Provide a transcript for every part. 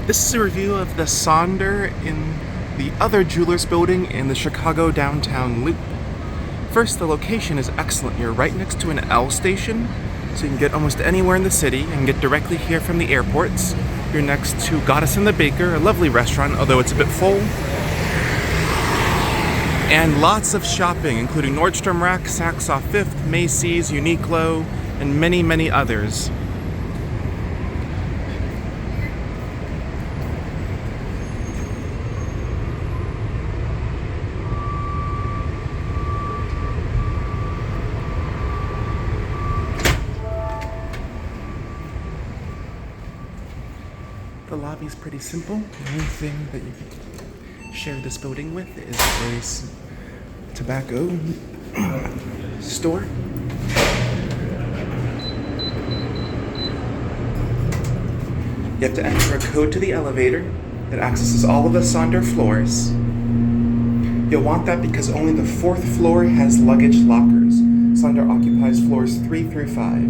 This is a review of the Sonder in the other jeweler's building in the Chicago downtown loop. First, the location is excellent. You're right next to an L station, so you can get almost anywhere in the city and get directly here from the airports. You're next to Goddess and the Baker, a lovely restaurant, although it's a bit full. And lots of shopping, including Nordstrom Rack, Saks Off 5th, Macy's, Uniqlo, and many, many others. The lobby is pretty simple. The only thing that you can share this building with is a tobacco store. You have to enter a code to the elevator that accesses all of the Sonder floors. You'll want that because only the 4th floor has luggage lockers. Sonder occupies floors 3 through 5.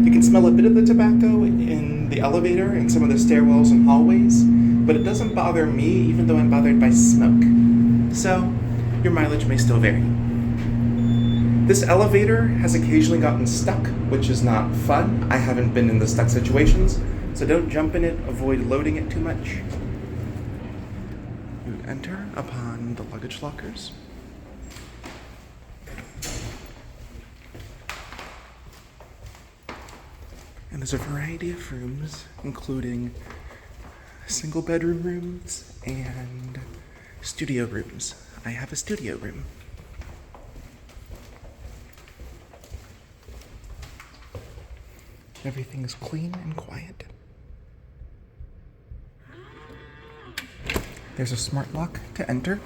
You can smell a bit of the tobacco in the elevator and some of the stairwells and hallways, but it doesn't bother me even though I'm bothered by smoke. So, your mileage may still vary. This elevator has occasionally gotten stuck, which is not fun. I haven't been in the stuck situations, so don't jump in it, avoid loading it too much. You enter upon the luggage lockers. And there's a variety of rooms, including single bedroom rooms and studio rooms. I have a studio room. Everything is clean and quiet. There's a smart lock to enter.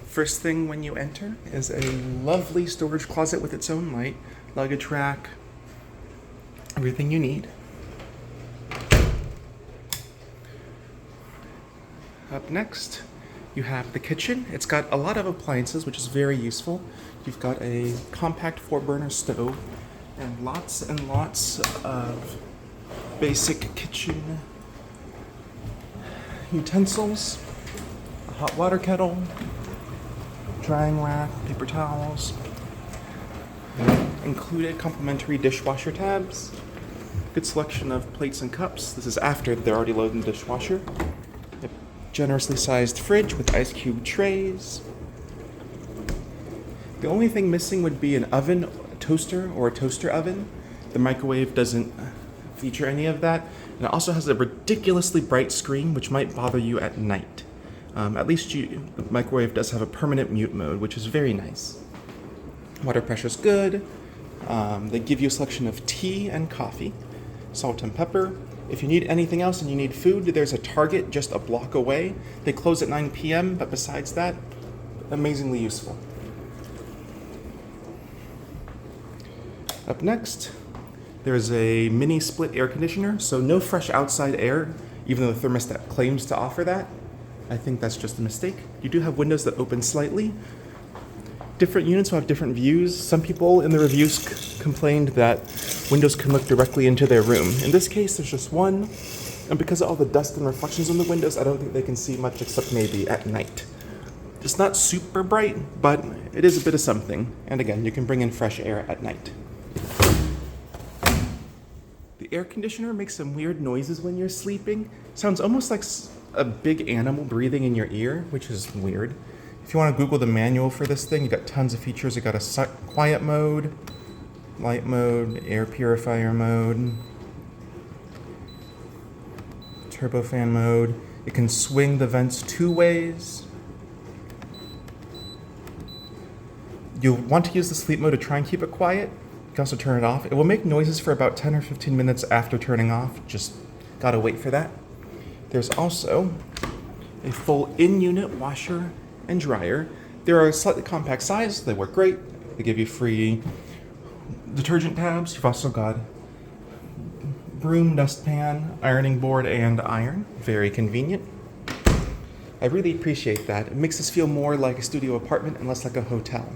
First thing when you enter is a lovely storage closet with its own light, luggage rack, everything you need. Up next, you have the kitchen. It's got a lot of appliances, which is very useful. You've got a compact 4-burner stove and lots of basic kitchen utensils, a hot water kettle, drying rack, paper towels, included complimentary dishwasher tabs, good selection of plates and cups. This is after they're already loaded in the dishwasher. A generously sized fridge with ice cube trays. The only thing missing would be an oven, a toaster, or a toaster oven. The microwave doesn't feature any of that. And it also has a ridiculously bright screen, which might bother you at night. At least the microwave does have a permanent mute mode, which is very nice. Water pressure's good. They give you a selection of tea and coffee, salt and pepper. If you need anything else and you need food, there's a Target just a block away. They close at 9 p.m., but besides that, amazingly useful. Up next, there's a mini split air conditioner, so no fresh outside air, even though the thermostat claims to offer that. I think that's just a mistake. You do have windows that open slightly. Different units will have different views. Some people in the reviews complained that windows can look directly into their room. In this case, there's just one, and because of all the dust and reflections on the windows, I don't think they can see much except maybe at night. It's not super bright, but it is a bit of something. And again, you can bring in fresh air at night. The air conditioner makes some weird noises when you're sleeping. Sounds almost like a big animal breathing in your ear, which is weird. If you want to Google the manual for this thing, you got tons of features. You got a quiet mode, light mode, air purifier mode, turbofan mode. It can swing the vents 2 ways. You'll want to use the sleep mode to try and keep it quiet. You can also turn it off. It will make noises for about 10 or 15 minutes after turning off. Just gotta wait for that. There's also a full in-unit washer and dryer. They're a slightly compact size. They work great. They give you free detergent tabs. You've also got broom, dustpan, ironing board, and iron. Very convenient. I really appreciate that. It makes this feel more like a studio apartment and less like a hotel.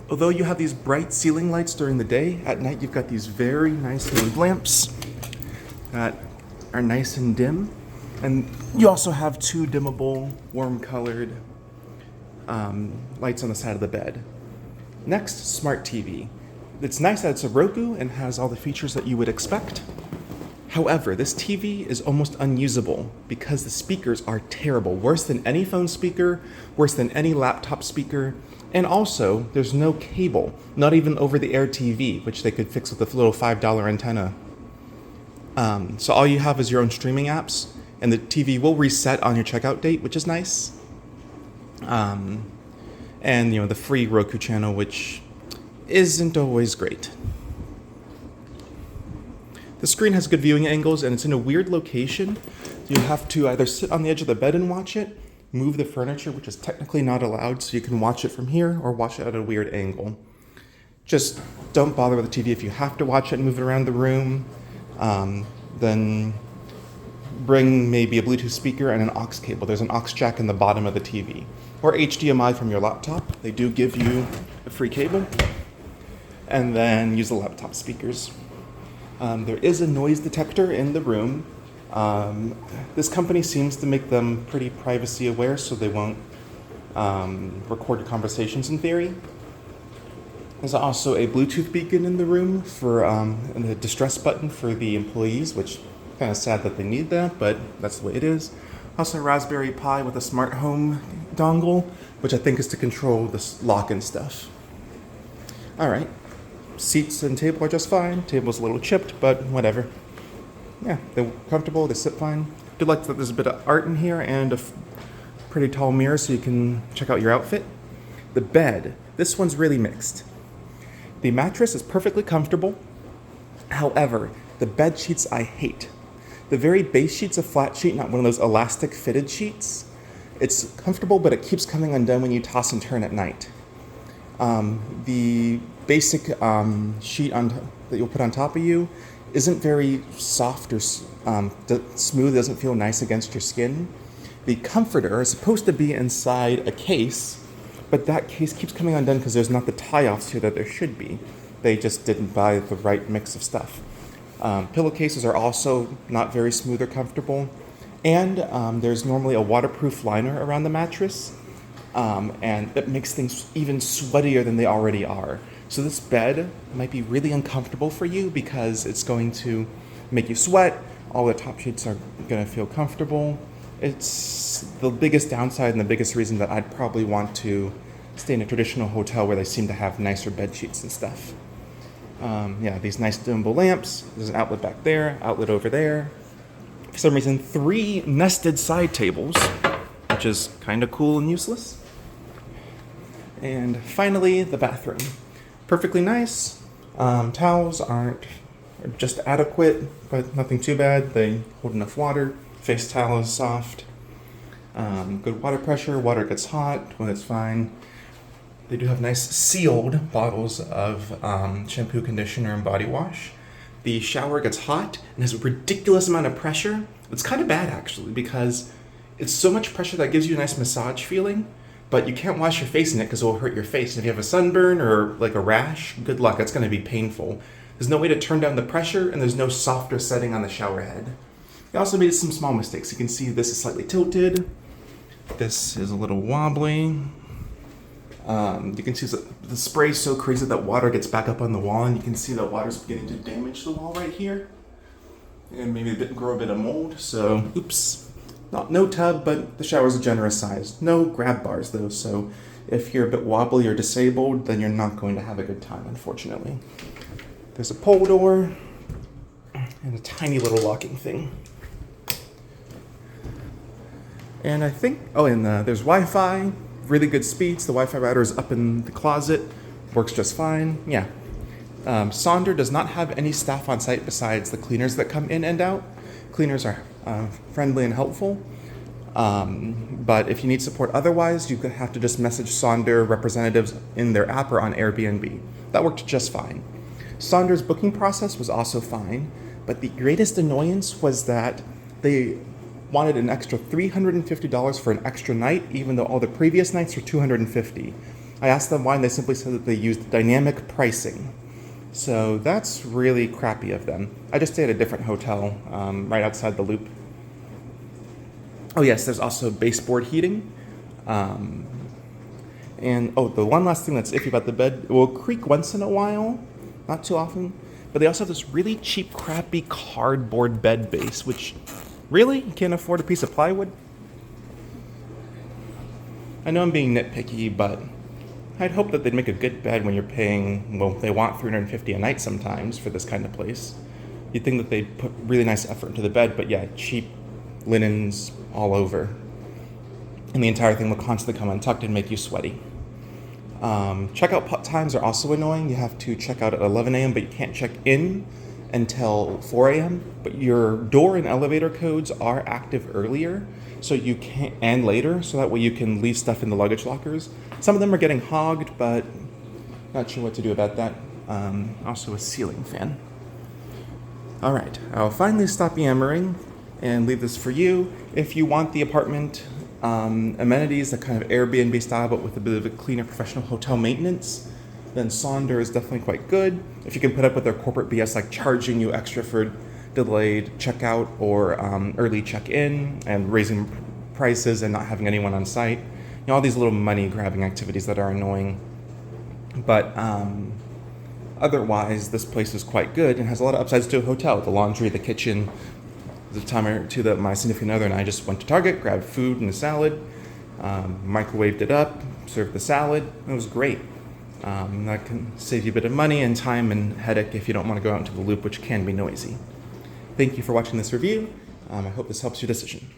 Although you have these bright ceiling lights during the day, at night you've got these very nice mood lamps that are nice and dim. And you also have two dimmable, warm-colored lights on the side of the bed. Next, smart TV. It's nice that it's a Roku and has all the features that you would expect. However, this TV is almost unusable because the speakers are terrible. Worse than any phone speaker, worse than any laptop speaker. And also, there's no cable, not even over-the-air TV, which they could fix with a little $5 antenna. So all you have is your own streaming apps, and the TV will reset on your checkout date, which is nice. And the free Roku channel, which isn't always great. The screen has good viewing angles, and it's in a weird location. You have to either sit on the edge of the bed and watch it, move the furniture, which is technically not allowed, so you can watch it from here, or watch it at a weird angle. Just don't bother with the TV if you have to watch it and move it around the room. Then bring maybe a Bluetooth speaker and an aux cable. There's an aux jack in the bottom of the TV. Or HDMI from your laptop. They do give you a free cable. And then use the laptop speakers. There is a noise detector in the room. This company seems to make them pretty privacy aware, so they won't record your conversations in theory. There's also a Bluetooth beacon in the room for and a distress button for the employees, which kind of sad that they need that, but that's the way it is. Also a Raspberry Pi with a smart home dongle, which I think is to control the lock and stuff. All right. Seats and table are just fine. Table's a little chipped, but whatever. Yeah, they're comfortable, they sit fine. I do like that there's a bit of art in here and a pretty tall mirror so you can check out your outfit. The bed, this one's really mixed. The mattress is perfectly comfortable. However, the bed sheets I hate. The very base sheet's a flat sheet, not one of those elastic fitted sheets. It's comfortable, but it keeps coming undone when you toss and turn at night. The basic sheet that you'll put on top of you isn't very soft or smooth, doesn't feel nice against your skin. The comforter is supposed to be inside a case, but that case keeps coming undone because there's not the tie-offs here that there should be. They just didn't buy the right mix of stuff. Pillowcases are also not very smooth or comfortable. And there's normally a waterproof liner around the mattress, and that makes things even sweatier than they already are. So this bed might be really uncomfortable for you because it's going to make you sweat. All the top sheets are going to feel comfortable. It's the biggest downside and the biggest reason that I'd probably want to stay in a traditional hotel where they seem to have nicer bed sheets and stuff. These nice dimmable lamps. There's an outlet back there, outlet over there. For some reason, 3 nested side tables, which is kind of cool and useless. And finally, the bathroom. Perfectly nice. Towels are just adequate, but nothing too bad. They hold enough water. Face towel is soft. Good water pressure. Water gets hot when it's fine. They do have nice sealed bottles of shampoo, conditioner, and body wash. The shower gets hot and has a ridiculous amount of pressure. It's kind of bad, actually, because it's so much pressure that gives you a nice massage feeling, but you can't wash your face in it because it will hurt your face. And if you have a sunburn or like a rash, good luck. It's going to be painful. There's no way to turn down the pressure, and there's no softer setting on the shower head. They also made some small mistakes. You can see this is slightly tilted. This is a little wobbly. You can see the spray is so crazy that water gets back up on the wall, and you can see that water's beginning to damage the wall right here. And maybe grow a bit of mold, so oops. No tub, but the shower's a generous size. No grab bars though, so if you're a bit wobbly or disabled, then you're not going to have a good time, unfortunately. There's a pole door and a tiny little locking thing. And I think, there's Wi-Fi, really good speeds. The Wi-Fi router is up in the closet, works just fine. Yeah. Sonder does not have any staff on site besides the cleaners that come in and out. Cleaners are friendly and helpful. But if you need support otherwise, you have to just message Sonder representatives in their app or on Airbnb. That worked just fine. Sonder's booking process was also fine, but the greatest annoyance was that they wanted an extra $350 for an extra night, even though all the previous nights were $250. I asked them why, and they simply said that they used dynamic pricing. So that's really crappy of them. I just stayed at a different hotel right outside the Loop. Oh yes, there's also baseboard heating. And the one last thing that's iffy about the bed, it will creak once in a while, not too often, but they also have this really cheap, crappy cardboard bed base, which, really? You can't afford a piece of plywood? I know I'm being nitpicky, but I'd hope that they'd make a good bed when you're paying, well, they want $350 a night sometimes for this kind of place. You'd think that they'd put really nice effort into the bed, but yeah, cheap linens all over. And the entire thing will constantly come untucked and make you sweaty. Checkout times are also annoying. You have to check out at 11 a.m., but you can't check in until 4 a.m. But your door and elevator codes are active earlier, so you can, and later, so that way you can leave stuff in the luggage lockers. Some of them are getting hogged, but not sure what to do about that. Also a ceiling fan. All right, I'll finally stop yammering and leave this for you. If you want the apartment amenities, that kind of Airbnb style, but with a bit of a cleaner professional hotel maintenance, then Sonder is definitely quite good. If you can put up with their corporate BS, like charging you extra for delayed checkout or early check-in and raising prices and not having anyone on site, all these little money-grabbing activities that are annoying. But otherwise, this place is quite good and has a lot of upsides to a hotel. The laundry, the kitchen. The time or two that my significant other and I just went to Target, grabbed food and a salad, microwaved it up, served the salad. It was great. That can save you a bit of money and time and headache if you don't want to go out into the Loop, which can be noisy. Thank you for watching this review. I hope this helps your decision.